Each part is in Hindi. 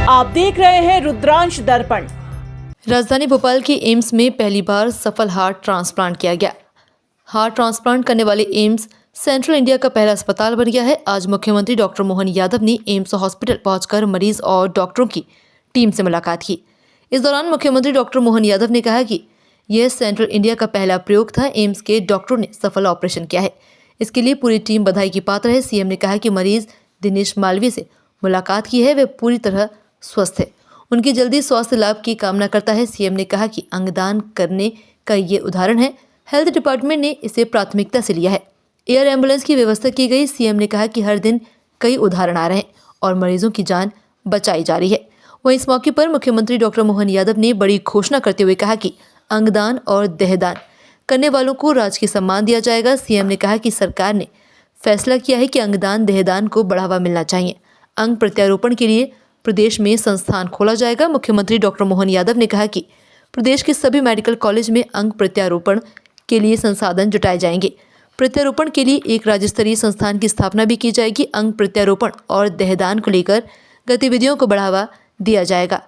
आप देख रहे हैं रुद्रांश दर्पण। राजधानी भोपाल के एम्स में पहली बार सफल हार्ट ट्रांसप्लांट किया गया। हार्ट ट्रांसप्लांट करने वाले एम्स सेंट्रल इंडिया का पहला अस्पताल बन गया है। आज मुख्यमंत्री डॉक्टर मोहन यादव ने एम्स हॉस्पिटल पहुंचकर मरीज और डॉक्टरों की टीम से मुलाकात की। इस दौरान मुख्यमंत्री डॉक्टर मोहन यादव ने कहा कि यह सेंट्रल इंडिया का पहला प्रयोग था। एम्स के डॉक्टरों ने सफल ऑपरेशन किया है, इसके लिए पूरी टीम बधाई की पात्र है। सीएम ने कहा कि मरीज दिनेश मालवीय से मुलाकात की है, वे पूरी तरह स्वस्थ है, उनकी जल्दी स्वास्थ्य लाभ की कामना करता है। सीएम ने कहा कि अंगदान करने का ये उदाहरण है। हेल्थ डिपार्टमेंट ने इसे प्राथमिकता से लिया है। एयर एम्बुलेंस की व्यवस्था की गई। सीएम ने कहा कि हर दिन कई उदाहरण आ रहे हैं और मरीजों की जान बचाई जा रही है। वहीं इस मौके पर मुख्यमंत्री डॉक्टर मोहन यादव ने बड़ी घोषणा करते हुए कहा कि अंगदान और देहदान करने वालों को राजकीय सम्मान दिया जाएगा। सीएम ने कहा कि सरकार ने फैसला किया है कि अंगदान देहदान को बढ़ावा मिलना चाहिए। अंग प्रत्यारोपण के लिए प्रदेश में संस्थान खोला जाएगा। मुख्यमंत्री डॉक्टर मोहन यादव ने कहा कि प्रदेश के सभी मेडिकल कॉलेज में अंग प्रत्यारोपण के लिए संसाधन जुटाए जाएंगे। प्रत्यारोपण के लिए एक राज्य स्तरीय संस्थान की स्थापना भी की जाएगी। अंग प्रत्यारोपण और देहदान को लेकर गतिविधियों को बढ़ावा दिया जाएगा,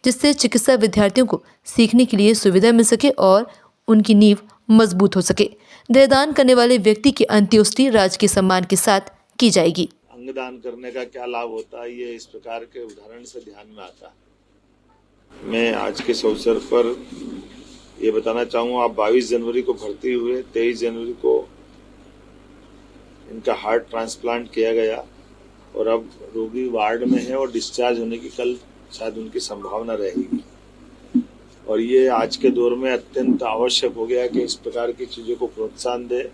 जिससे चिकित्सा विद्यार्थियों को सीखने के लिए सुविधा मिल सके और उनकी नींव मजबूत हो सके। देहदान करने वाले व्यक्ति की अंत्येष्टि राजकीय सम्मान के साथ की जाएगी। अंगदान करने का क्या लाभ होता है, ये इस प्रकार के उदाहरण से ध्यान में आता है। मैं आज के इस अवसर पर ये बताना चाहूँगा, आप 22 जनवरी को भर्ती हुए, 23 जनवरी को इनका हार्ट ट्रांसप्लांट किया गया और अब रोगी वार्ड में है और डिस्चार्ज होने की कल शायद उनकी संभावना रहेगी। और ये आज के दौर में अत्यंत आवश्यक हो गया कि इस प्रकार की चीज़ों को प्रोत्साहन दे।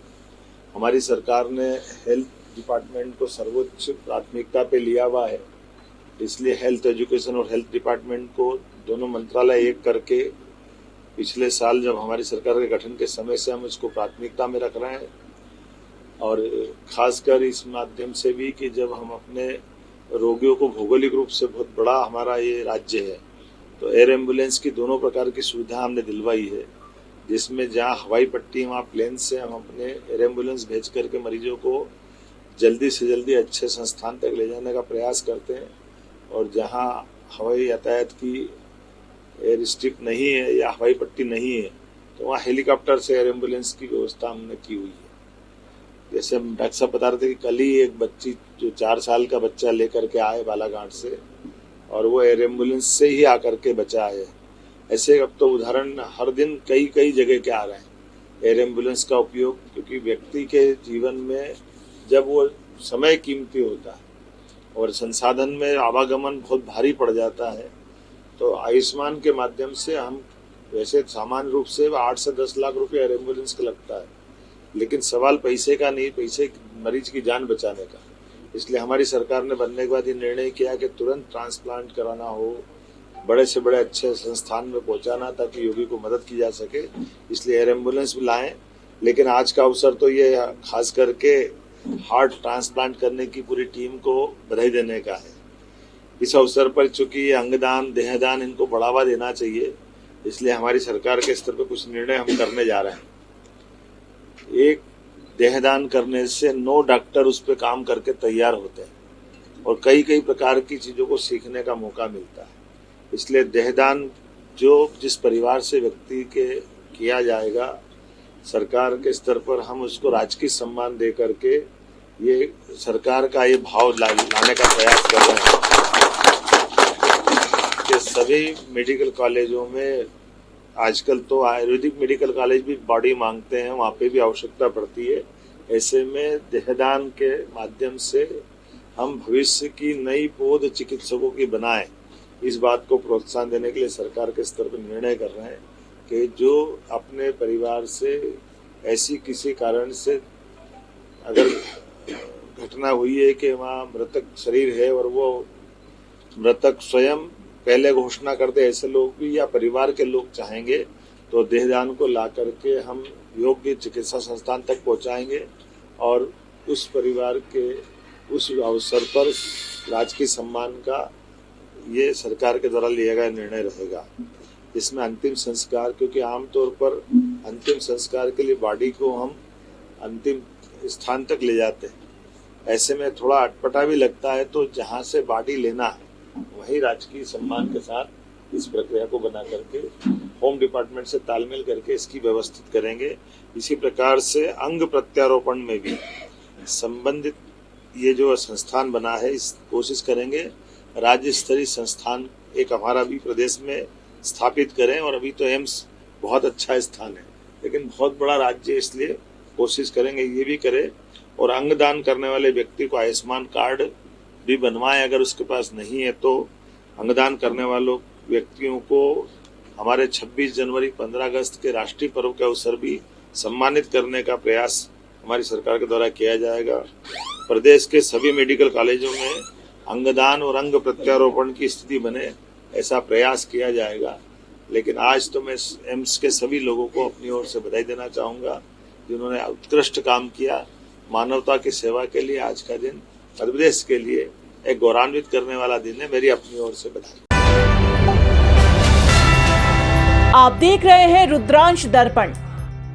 हमारी सरकार ने हेल्थ डिपार्टमेंट को सर्वोच्च प्राथमिकता पे लिया हुआ है, इसलिए हेल्थ एजुकेशन और हेल्थ डिपार्टमेंट को दोनों मंत्रालय एक करके पिछले साल जब हमारी सरकार के गठन के समय से हम इसको प्राथमिकता में रख रहे हैं। और खासकर इस माध्यम से भी कि जब हम अपने रोगियों को भौगोलिक रूप से बहुत बड़ा हमारा ये राज्य है, तो एयर एम्बुलेंस की दोनों प्रकार की सुविधा हमने दिलवाई है, जिसमें जहाँ हवाई पट्टी वहाँ प्लेन से हम अपने एयर एम्बुलेंस भेज करके मरीजों को जल्दी से जल्दी अच्छे संस्थान तक ले जाने का प्रयास करते हैं। और जहाँ हवाई यातायात की एयर स्ट्रिप नहीं है या हवाई पट्टी नहीं है, तो वहाँ हेलीकॉप्टर से एयर एम्बुलेंस की व्यवस्था हमने की हुई है। जैसे हम डॉक्टर साहब बता रहे थे कि कल ही एक बच्ची जो 4 साल का बच्चा लेकर के आए बालाघाट से, और वो एयर एम्बुलेंस से ही आकर के बचा है। ऐसे अब तो उदाहरण हर दिन कई जगह के आ रहे हैं एयर एम्बुलेंस का उपयोग, क्योंकि व्यक्ति के जीवन में जब वो समय कीमती होता है और संसाधन में आवागमन बहुत भारी पड़ जाता है, तो आयुष्मान के माध्यम से हम वैसे सामान्य रूप से 8 से 10 लाख रुपए एयर एम्बुलेंस का लगता है, लेकिन सवाल पैसे का नहीं, पैसे मरीज की जान बचाने का। इसलिए हमारी सरकार ने बनने के बाद ये निर्णय किया कि तुरंत ट्रांसप्लांट कराना हो, बड़े से बड़े अच्छे संस्थान में पहुंचाना, ताकि रोगी को मदद की जा सके। इसलिए एयर एम्बुलेंस भी लाएं। लेकिन आज का अवसर तो ये खास करके हार्ट ट्रांसप्लांट करने की पूरी टीम को बधाई देने का है। इस अवसर पर चूंकि ये अंगदान देहदान इनको बढ़ावा देना चाहिए, इसलिए हमारी सरकार के स्तर पर कुछ निर्णय हम करने जा रहे हैं। एक, देहदान करने से 9 डॉक्टर उस पर काम करके तैयार होते हैं और कई प्रकार की चीज़ों को सीखने का मौका मिलता है। इसलिए देहदान जो जिस परिवार से व्यक्ति के किया जाएगा, सरकार के स्तर पर हम उसको राजकीय सम्मान दे करके ये सरकार का ये भाव लाने का प्रयास कर रहे हैं कि सभी मेडिकल कॉलेजों में, आजकल तो आयुर्वेदिक मेडिकल कॉलेज भी बॉडी मांगते हैं, वहाँ पे भी आवश्यकता पड़ती है। ऐसे में देहदान के माध्यम से हम भविष्य की नई पौध चिकित्सकों की बनाएं, इस बात को प्रोत्साहन देने के लिए सरकार के स्तर पर निर्णय कर रहे हैं कि जो अपने परिवार से ऐसी किसी कारण से अगर घटना हुई है कि वहाँ मृतक शरीर है और वो मृतक स्वयं पहले घोषणा कर दे, ऐसे लोग भी या परिवार के लोग चाहेंगे तो देहदान को ला करके हम योग्य चिकित्सा संस्थान तक पहुंचाएंगे और उस परिवार के उस अवसर पर राजकीय सम्मान का ये सरकार के द्वारा लिया गया निर्णय रहेगा। इसमें अंतिम संस्कार, क्योंकि आमतौर पर अंतिम संस्कार के लिए बॉडी को हम अंतिम स्थान तक ले जाते हैं, ऐसे में थोड़ा अटपटा भी लगता है। तो जहाँ से बॉडी लेना है वहीं राजकीय सम्मान के साथ इस प्रक्रिया को बना करके होम डिपार्टमेंट से तालमेल करके इसकी व्यवस्थित करेंगे। इसी प्रकार से अंग प्रत्यारोपण में भी संबंधित ये जो संस्थान बना है, इस कोशिश करेंगे राज्य स्तरीय संस्थान एक हमारा भी प्रदेश में स्थापित करें। और अभी तो एम्स बहुत अच्छा स्थान है, लेकिन बहुत बड़ा राज्य, इसलिए कोशिश करेंगे ये भी करें। और अंगदान करने वाले व्यक्ति को आयुष्मान कार्ड भी बनवाएं, अगर उसके पास नहीं है तो अंगदान करने वालों व्यक्तियों को हमारे 26 जनवरी 15 अगस्त के राष्ट्रीय पर्व के अवसर भी सम्मानित करने का प्रयास हमारी सरकार के द्वारा किया जाएगा। प्रदेश के सभी मेडिकल कॉलेजों में अंगदान और अंग प्रत्यारोपण की स्थिति बने, ऐसा प्रयास किया जाएगा। लेकिन आज तो मैं एम्स के सभी लोगों को अपनी ओर से बधाई देना चाहूँगा, जिन्होंने उत्कृष्ट काम किया। मानवता की सेवा के लिए आज का दिन मध्य प्रदेश के लिए एक गौरवान्वित करने वाला दिन है। मेरी अपनी ओर से बधाई। आप देख रहे हैं रुद्रांश दर्पण।